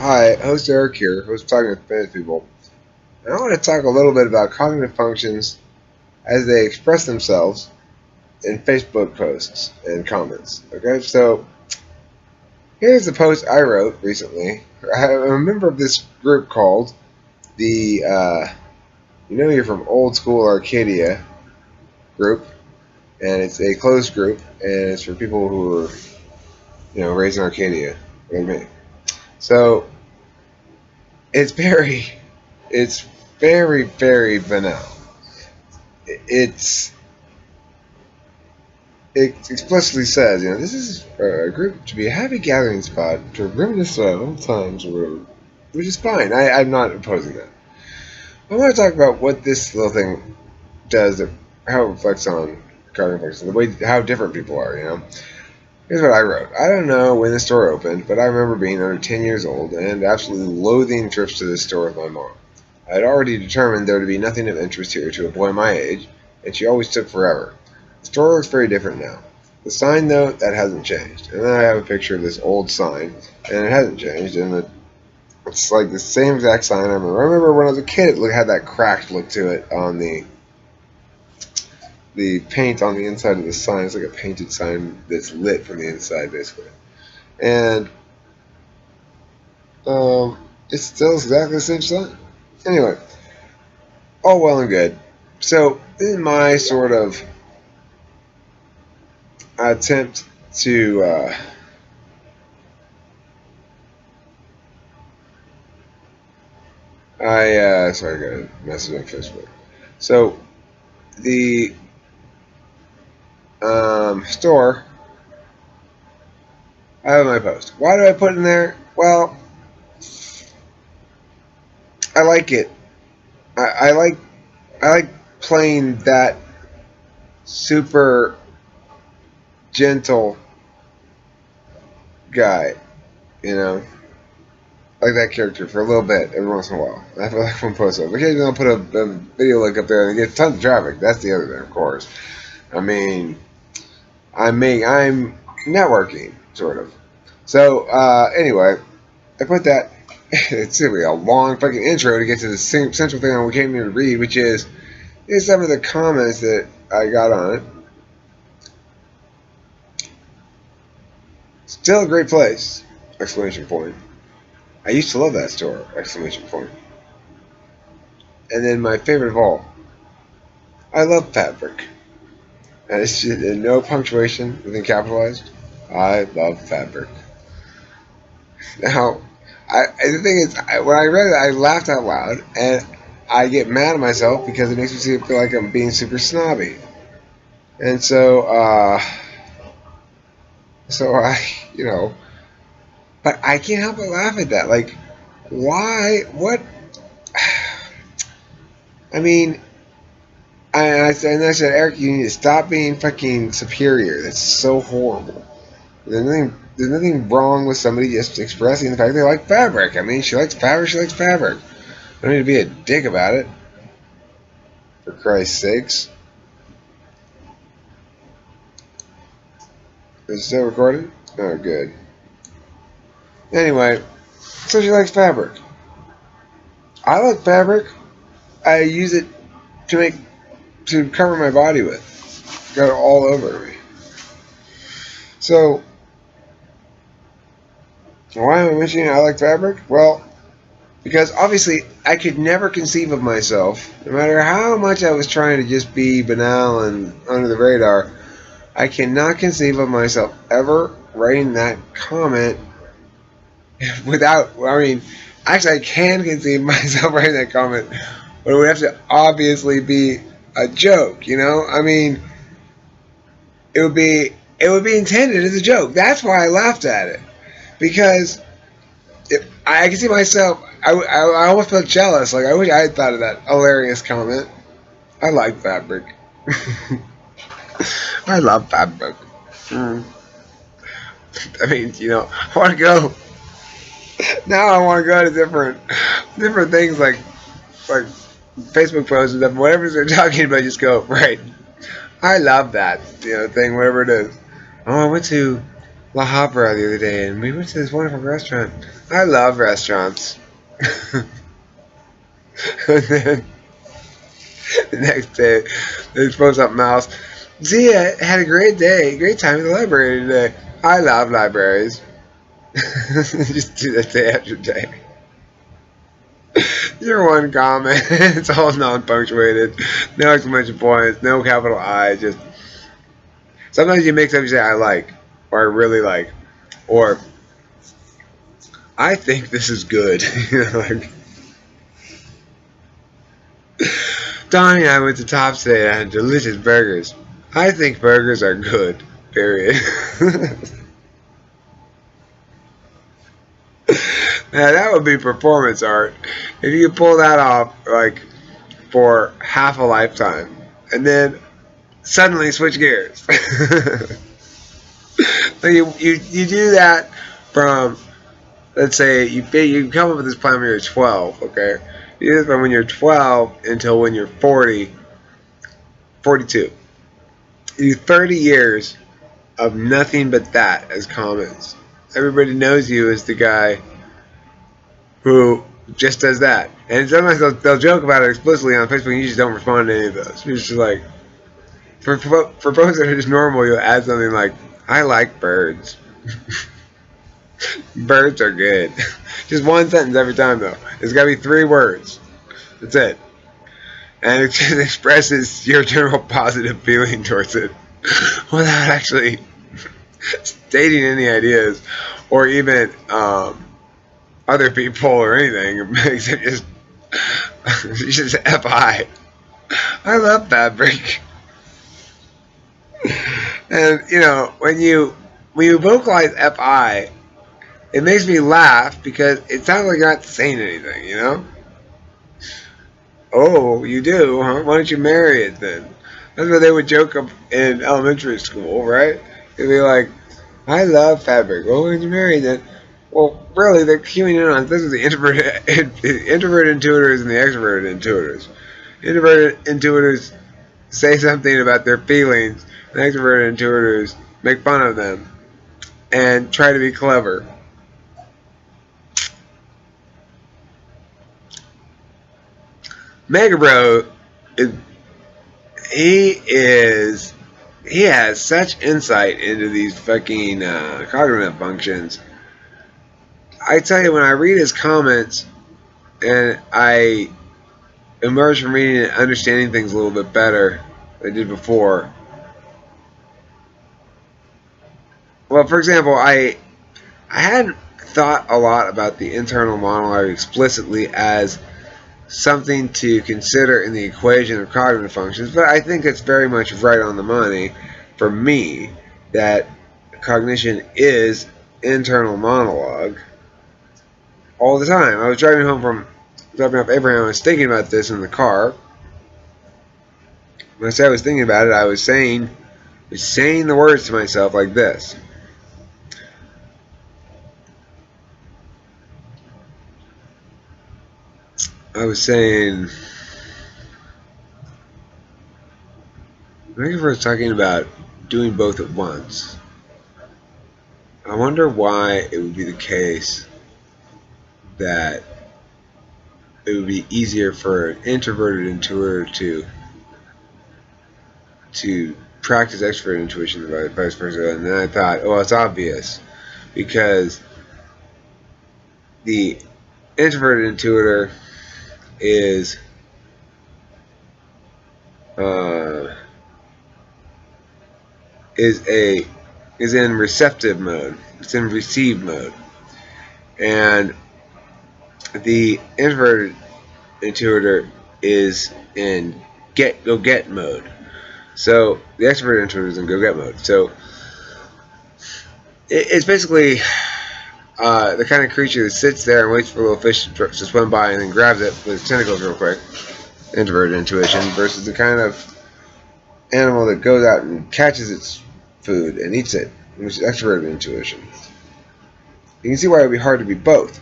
Hi, host Eric here, host Talking with Famous People. And I want to talk a little bit about cognitive functions as they express themselves in Facebook posts and comments. Okay, so here's the post I wrote recently. I'm a member of this group called the You're from Old School Arcadia group, and it's a closed group, and it's for people who are raised in Arcadia, like me. So it's it's very banal. It's it explicitly says, this is a group to be a happy gathering spot to reminisce about old times, which is fine. I'm not opposing that. I want to talk about what this little thing does, how it reflects on cognitive functions, how different people are. Here's what I wrote. I don't know when the store opened, but I remember being under 10 years old and absolutely loathing trips to the store with my mom. I had already determined there to be nothing of interest here to a boy my age, and she always took forever. The store looks very different now. The sign, though, that hasn't changed. And then I have a picture of this old sign, and it hasn't changed, and it's like the same exact sign I remember. I remember when I was a kid, it had that cracked look to it on the paint on the inside of the sign. It's like a painted sign that's lit from the inside, basically. And it's still exactly the same sign. Anyway, all well and good. So, this is my sort of attempt to sorry, I got a message on Facebook. So the store, I have my post. Why do I put it in there? Well, I like it. I like playing that super gentle guy, like that character for a little bit every once in a while. I feel like one post up. Occasionally I'll put a video link up there and it gets tons of traffic. That's the other thing, of course. I mean, I'm networking, sort of. So, anyway, I put that. It's going to be a long fucking intro to get to the central thing we came here to read, which is some of the comments that I got on it. Still a great place! Exclamation point. I used to love that store! Exclamation point. And then my favorite of all. I love fabric. And it's just no punctuation, nothing capitalized. I love fabric. Now, the thing is, when I read it, I laughed out loud, and I get mad at myself because it makes me feel like I'm being super snobby. And so I, but I can't help but laugh at that. Like, why? What? I mean, I said, Eric, you need to stop being fucking superior. That's so horrible. There's nothing wrong with somebody just expressing the fact they like fabric. I mean, she likes fabric, she likes fabric. I don't need to be a dick about it. For Christ's sakes. Is it still recorded? Oh, good. Anyway, so she likes fabric. I like fabric. I use it to cover my body with. Got it all over me. So, why am I mentioning I like fabric? Well, because obviously I could never conceive of myself, no matter how much I was trying to just be banal and under the radar, I cannot conceive of myself ever writing that comment actually I can conceive of myself writing that comment, but it would have to obviously be a joke, I mean, it would be intended as a joke. That's why I laughed at it. Because I can see myself, I almost felt jealous. Like, I wish I had thought of that hilarious comment. I like fabric. I love fabric. I mean, I want to go. Now I want to go to different things like Facebook posts and stuff. Whatever they're talking about, just go, right. I love that, thing, whatever it is. Oh, I went to La Habra the other day, and we went to this wonderful restaurant. I love restaurants. And then the next day, they post something else. Zia had a great day, great time in the library today. I love libraries. Just do that day after day. Your one comment, it's all non-punctuated, no exclamation points, no capital I, just sometimes you mix up, you say I like, or I really like, or I think this is good. Like, Donnie and I went to Tops today and had delicious burgers. I think burgers are good, period. Now that would be performance art. If you could pull that off, like, for half a lifetime, and then suddenly switch gears. So you do that from, let's say, you come up with this plan when you're 12, okay? You do this from when you're 12 until when you're 40, 42. You do 30 years of nothing but that as comments. Everybody knows you as the guy who just does that. And sometimes they'll joke about it explicitly on Facebook, and you just don't respond to any of those. You're just like, for posts that are just normal, you'll add something like, I like birds. Birds are good. Just one sentence every time, though. It's got to be 3 words. That's it. And it just expresses your general positive feeling towards it without actually stating any ideas or even other people or anything. It makes it just FI. I love fabric. And when you vocalize FI, it makes me laugh because it sounds like you're not saying anything, Oh, you do, huh? Why don't you marry it then? That's what they would joke in elementary school, right? They'd be like, I love fabric. Well, why don't you marry it then? Well, really, they're queuing in on this is the introverted intuitors and the extroverted intuitors. Introverted intuitors say something about their feelings, and extroverted intuitors make fun of them and try to be clever. Mega Bro, he has such insight into these fucking cognitive functions. I tell you, when I read his comments and I emerge from reading and understanding things a little bit better than I did before. Well, for example, I hadn't thought a lot about the internal monologue explicitly as something to consider in the equation of cognitive functions, but I think it's very much right on the money for me that cognition is internal monologue all the time. I was driving home from dropping off Abraham. I was thinking about this in the car. When I said I was thinking about it, I was saying the words to myself like this. I was saying, I was talking about doing both at once. I wonder why it would be the case that it would be easier for an introverted intuitor to practice extroverted intuition than vice versa. And then I thought, oh, it's obvious, because the introverted intuitor is in receptive mode. It's in receive mode, and the introverted intuitor is in go get mode. So the extroverted intuitor is in go get mode. So it's basically the kind of creature that sits there and waits for a little fish to swim by and then grabs it with its tentacles real quick. Introverted intuition versus the kind of animal that goes out and catches its food and eats it, which is extroverted intuition. You can see why it would be hard to be both.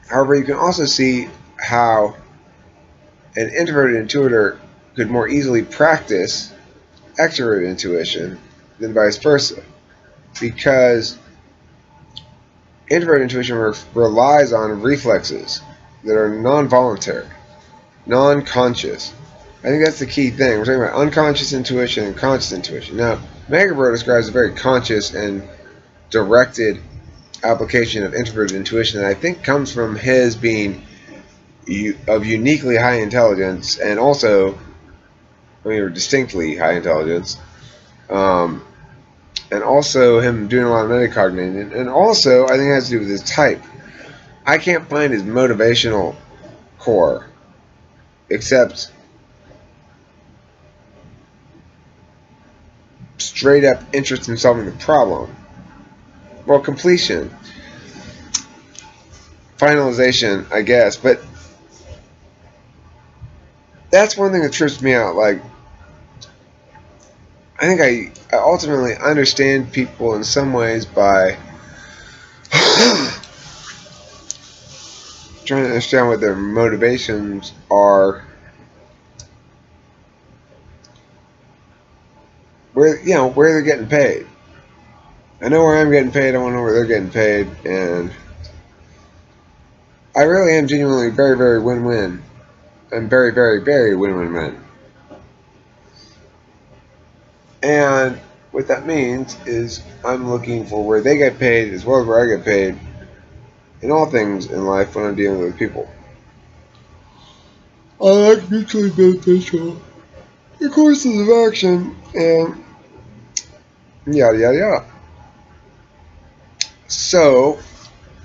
However, you can also see how an introverted intuitor could more easily practice extroverted intuition than vice versa. because introverted intuition relies on reflexes that are non-voluntary, non-conscious. I think that's the key thing. We're talking about unconscious intuition and conscious intuition. Now, Myers-Briggs describes a very conscious and directed application of introverted intuition that I think comes from his being of uniquely high intelligence, and also, distinctly high intelligence, and also him doing a lot of metacognition, and also I think it has to do with his type. I can't find his motivational core, except straight up interest in solving the problem. Well, completion, finalization, I guess, but that's one thing that trips me out. Like, I think I ultimately understand people in some ways by trying to understand what their motivations are, where they're getting paid. I know where I'm getting paid. I want to know where they're getting paid, and I really am genuinely very, very win-win. I'm very, very, very win-win-win. And what that means is I'm looking for where they get paid as well as where I get paid in all things in life when I'm dealing with people. I like mutually beneficial courses of action and yada yada yada. So,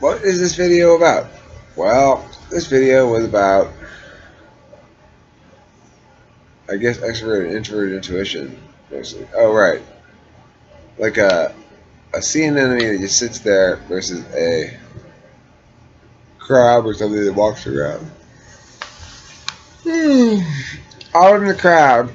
what is this video about? Well, this video was about, I guess, extroverted and introverted intuition, mostly. Oh, right. Like a sea anemone that just sits there versus a crab or something that walks around. Out in the crab,